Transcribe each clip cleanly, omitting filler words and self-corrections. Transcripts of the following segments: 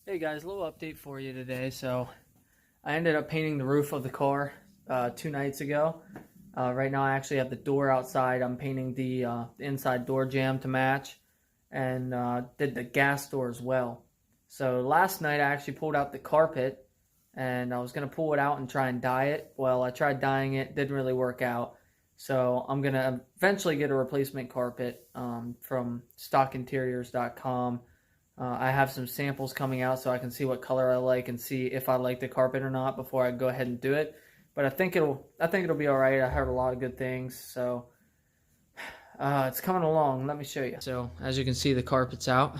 Hey guys, a little update for you today. So I ended up painting the roof of the car 2 nights ago. Right now I actually have the door outside. I'm painting the inside door jamb to match, and did the gas door as well. So last night I actually pulled out the carpet, and I was going to pull it out and try and dye it. Well, I tried dyeing it, didn't really work out. So I'm going to eventually get a replacement carpet from stockinteriors.com. I have some samples coming out so I can see what color I like and see if I like the carpet or not before I go ahead and do it. But I think it'll be all right. I heard a lot of good things, so it's coming along. Let me show you. So as you can see, the carpet's out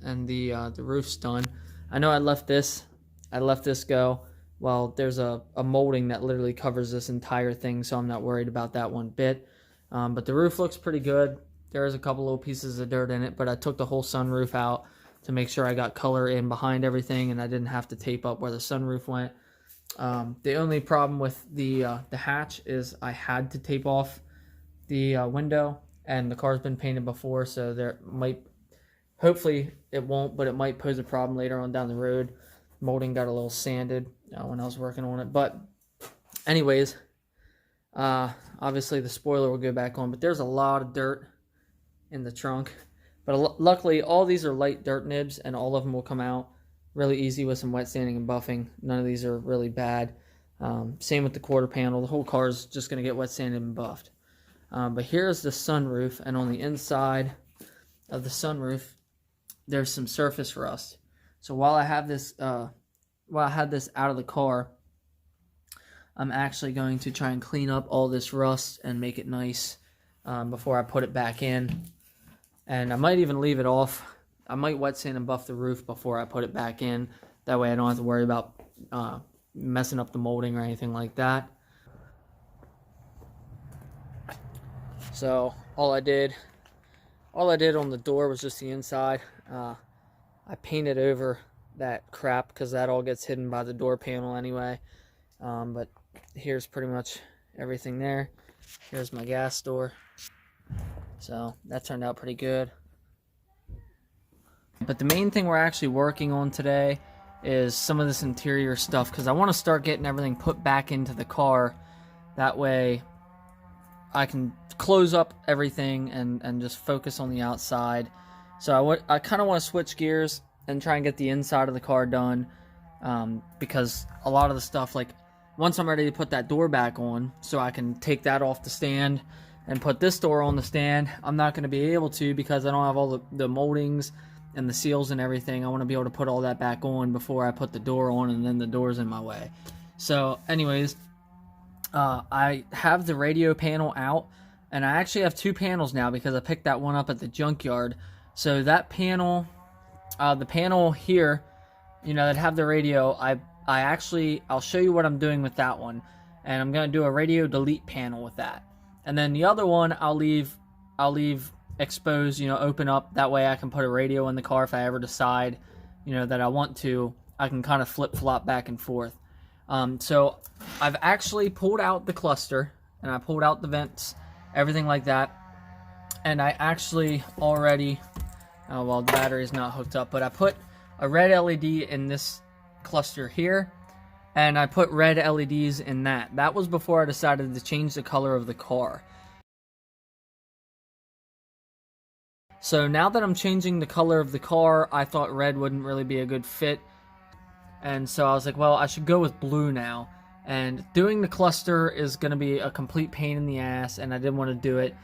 and the roof's done. I know I left this go. Well, there's a molding that literally covers this entire thing, so I'm not worried about that one bit. But the roof looks pretty good. There is a couple little pieces of dirt in it, but I took the whole sunroof out to make sure I got color in behind everything and I didn't have to tape up where the sunroof went. The only problem with the hatch is I had to tape off the window, and the car's been painted before, so there might, hopefully it won't, but it might pose a problem later on down the road. Molding got a little sanded when I was working on it, but anyways, obviously the spoiler will go back on, but there's a lot of dirt in the trunk. But luckily, all these are light dirt nibs, and all of them will come out really easy with some wet sanding and buffing. None of these are really bad. Same with the quarter panel. The whole car is just going to get wet sanded and buffed. But here's the sunroof, and on the inside of the sunroof, there's some surface rust. So while I have this, out of the car, I'm actually going to try and clean up all this rust and make it nice before I put it back in. And I might even leave it off. I might wet sand and buff the roof before I put it back in. That way I don't have to worry about messing up the molding or anything like that. So all I did on the door was just the inside. I painted over that crap because that all gets hidden by the door panel anyway. But here's pretty much everything there. Here's my gas door. So that turned out pretty good. But the main thing we're actually working on today is some of this interior stuff, because I want to start getting everything put back into the car. That way I can close up everything and just focus on the outside. So I kind of want to switch gears and try and get the inside of the car done, because a lot of the stuff, like once I'm ready to put that door back on so I can take that off the stand and put this door on the stand, I'm not going to be able to because I don't have all the moldings and the seals and everything. I want to be able to put all that back on before I put the door on, and then the door's in my way. So anyways, I have the radio panel out, and I actually have two panels now because I picked that one up at the junkyard. So that panel, the panel here, that have the radio, I'll show you what I'm doing with that one, and I'm going to do a radio delete panel with that. And then the other one I'll leave exposed, open up. That way I can put a radio in the car if I ever decide, that I want to. I can kind of flip-flop back and forth. So I've actually pulled out the cluster, and I pulled out the vents, everything like that. And I actually already, well, the battery is not hooked up, but I put a red LED in this cluster here, and I put red LEDs in that. That was before I decided to change the color of the car. So now that I'm changing the color of the car, I thought red wouldn't really be a good fit. And so I was like, well, I should go with blue now. And doing the cluster is going to be a complete pain in the ass, and I didn't want to do it.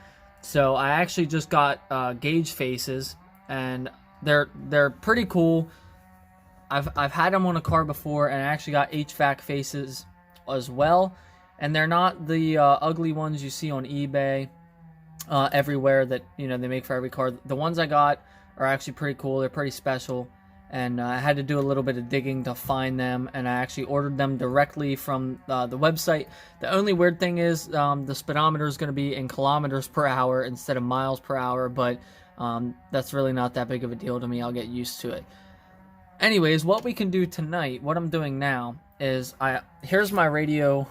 So I actually just got gauge faces, and they're pretty cool. I've had them on a car before, and I actually got HVAC faces as well. And they're not the ugly ones you see on eBay everywhere that they make for every car. The ones I got are actually pretty cool. They're pretty special, and I had to do a little bit of digging to find them, and I actually ordered them directly from the website. The only weird thing is the speedometer is going to be in kilometers per hour instead of miles per hour, but that's really not that big of a deal to me. I'll get used to it. Anyways, what we can do tonight, what I'm doing now is here's my radio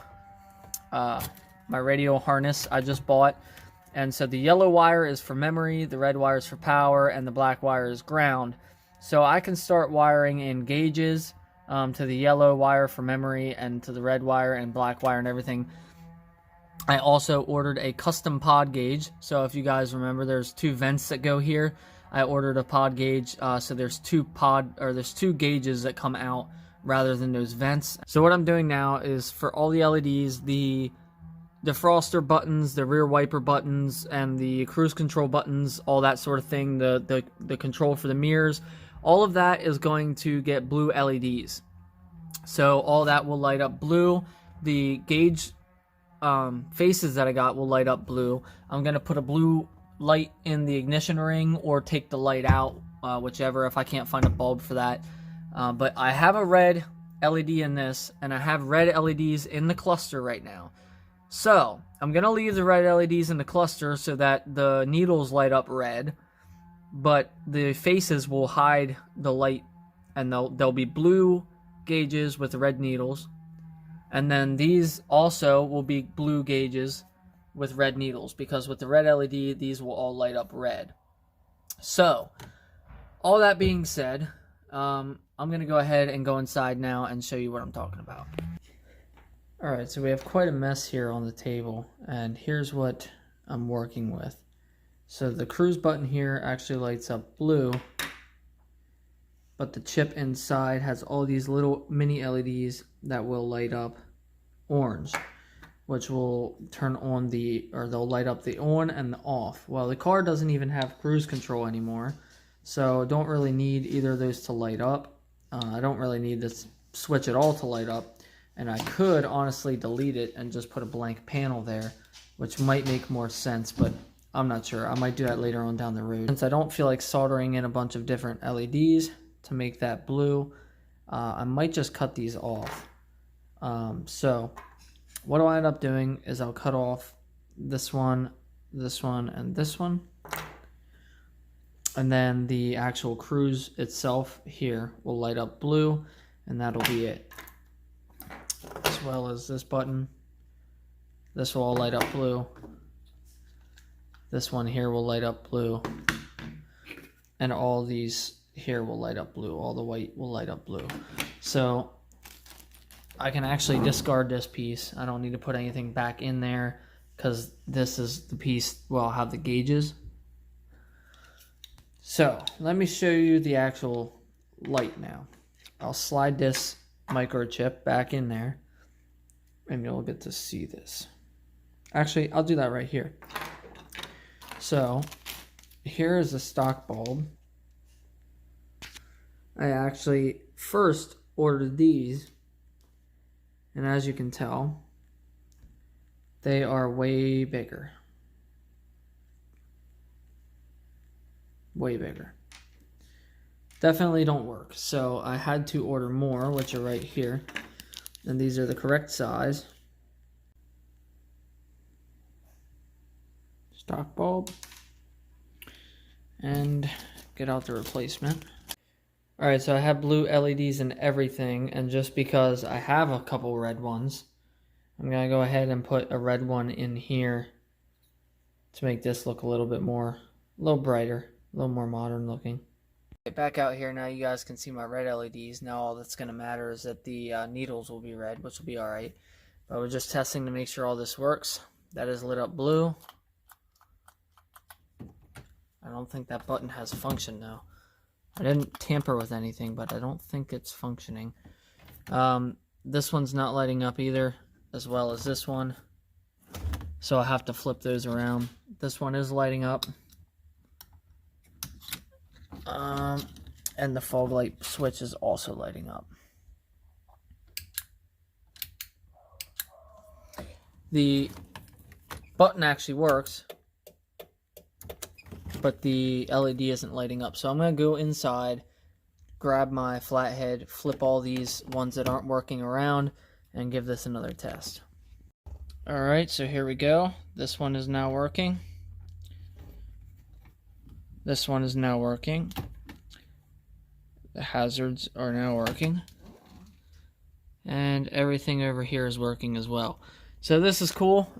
harness I just bought. And so the yellow wire is for memory, the red wire is for power, and the black wire is ground. So I can start wiring in gauges to the yellow wire for memory and to the red wire and black wire and everything. I also ordered a custom pod gauge. So if you guys remember, there's 2 vents that go here. I ordered a pod gauge, so there's 2 gauges that come out rather than those vents. So what I'm doing now is for all the LEDs, the defroster buttons, the rear wiper buttons, and the cruise control buttons, all that sort of thing, the control for the mirrors, all of that is going to get blue LEDs. So all that will light up blue. The gauge faces that I got will light up blue. I'm going to put a blue light in the ignition ring or take the light out, whichever, if I can't find a bulb for that. But I have a red LED in this, and I have red LEDs in the cluster right now. So I'm going to leave the red LEDs in the cluster so that the needles light up red, but the faces will hide the light, and they'll be blue gauges with red needles. And then these also will be blue gauges with red needles, because with the red LED, these will all light up red. So, all that being said, I'm going to go ahead and go inside now and show you what I'm talking about. Alright, so we have quite a mess here on the table, and here's what I'm working with. So the cruise button here actually lights up blue, but the chip inside has all these little mini LEDs that will light up orange, which will turn on they'll light up the on and the off. Well, the car doesn't even have cruise control anymore, so don't really need either of those to light up. I don't really need this switch at all to light up, and I could honestly delete it and just put a blank panel there, which might make more sense, but I'm not sure. I might do that later on down the road. Since I don't feel like soldering in a bunch of different LEDs to make that blue, I might just cut these off. So what I'll end up doing is I'll cut off this one, and this one, and then the actual cruise itself here will light up blue, and that'll be it. As well as this button, this will all light up blue. This one here will light up blue, and all these here will light up blue. All the white will light up blue. So I can actually discard this piece. I don't need to put anything back in there, because this is the piece where I'll have the gauges. So let me show you the actual light now. I'll slide this microchip back in there, and you'll get to see this. Actually, I'll do that right here. So here is a stock bulb. I actually first ordered these, and as you can tell, they are way bigger. Way bigger. Definitely don't work. So I had to order more, which are right here. And these are the correct size. Stock bulb. And get out the replacement. Alright, so I have blue LEDs and everything, and just because I have a couple red ones, I'm going to go ahead and put a red one in here to make this look a little bit more, a little brighter, a little more modern looking. Okay, back out here now, you guys can see my red LEDs. Now all that's going to matter is that the needles will be red, which will be alright. But we're just testing to make sure all this works. That is lit up blue. I don't think that button has function though. I didn't tamper with anything, but I don't think it's functioning. This one's not lighting up either, as well as this one. So I'll have to flip those around. This one is lighting up. And the fog light switch is also lighting up. The button actually works, but the LED isn't lighting up. So I'm going to go inside, grab my flathead, flip all these ones that aren't working around, and give this another test. Alright, so here we go. This one is now working. This one is now working. The hazards are now working. And everything over here is working as well. So this is cool.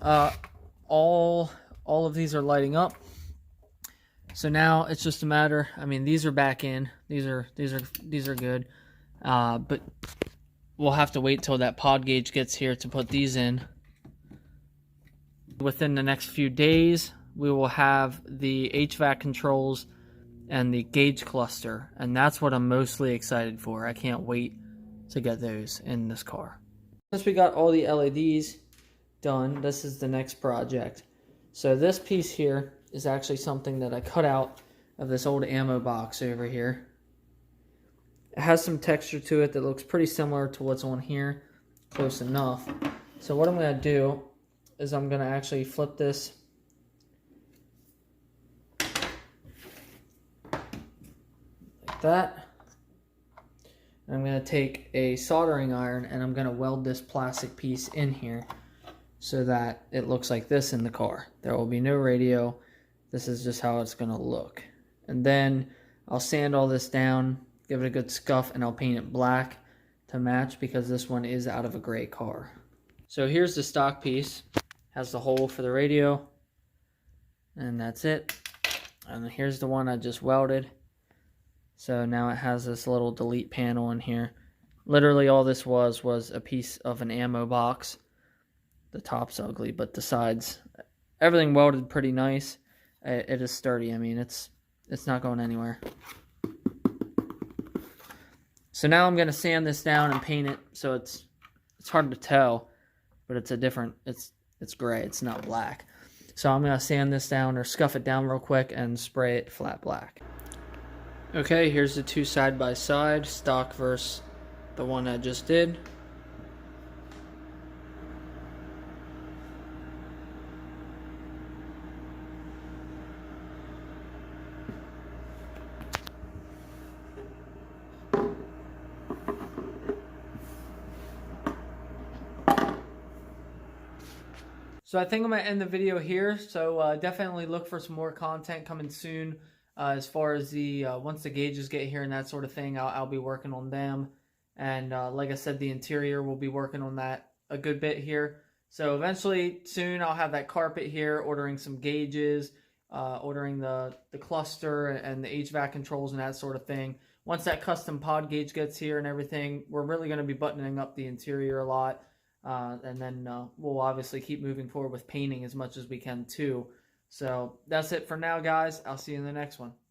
All of these are lighting up. So now it's just a matter, I mean, these are back in. These are good. But we'll have to wait till that pod gauge gets here to put these in. Within the next few days, we will have the HVAC controls and the gauge cluster, and that's what I'm mostly excited for. I can't wait to get those in this car. Since we got all the LEDs done, this is the next project. So this piece here is actually something that I cut out of this old ammo box over here. It has some texture to it that looks pretty similar to what's on here, close enough. So what I'm going to do is I'm going to actually flip this like that. And I'm going to take a soldering iron and I'm going to weld this plastic piece in here so that it looks like this in the car. There will be no radio. This is just how it's going to look. And then I'll sand all this down, give it a good scuff, and I'll paint it black to match because this one is out of a gray car. So here's the stock piece. Has the hole for the radio, and that's it. And here's the one I just welded. So now it has this little delete panel in here. Literally all this was a piece of an ammo box. The top's ugly, but the sides, everything welded pretty nice. It is sturdy. I mean, it's not going anywhere. So now I'm gonna sand this down and paint it so it's hard to tell, but it's a different, it's gray, it's not black. So I'm gonna sand this down or scuff it down real quick and spray it flat black. Okay, here's the two side by side, stock versus the one I just did. So I think I'm going to end the video here. So definitely look for some more content coming soon. As far as the once the gauges get here and that sort of thing, I'll be working on them. And like I said, the interior, we'll be working on that a good bit here. So eventually, soon, I'll have that carpet here, ordering some gauges, ordering the cluster and the HVAC controls and that sort of thing. Once that custom pod gauge gets here and everything, we're really going to be buttoning up the interior a lot. And then we'll obviously keep moving forward with painting as much as we can too. So that's it for now, guys. I'll see you in the next one.